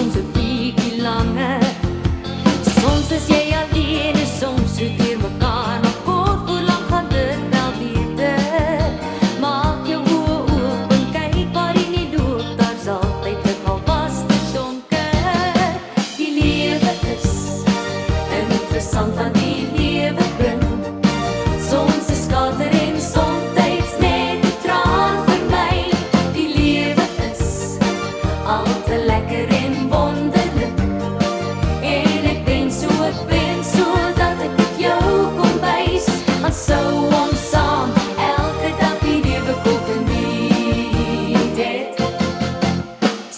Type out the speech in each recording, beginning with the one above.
soms 'n bietjie langer. Soms is jy alleen en soms so deur mekaar, maar kort voor lank gaan dit wel beter. Maak jou oë oop en kyk waar jy nie loop, daar's altyd 'n alwas te donker. Die lewe is interessant wat die lewe bring. Soms is skater en somtyds net 'n traan vir my. Die lewe is al te lekker en wonderlik. En ek wens so dat ek dit jou kon wys. Want sou ons saam elke dag die lewe kon geniet het.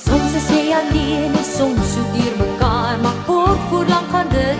Soms is jy alleen en soms so deur mekaar, maar kort voor lank gaan dit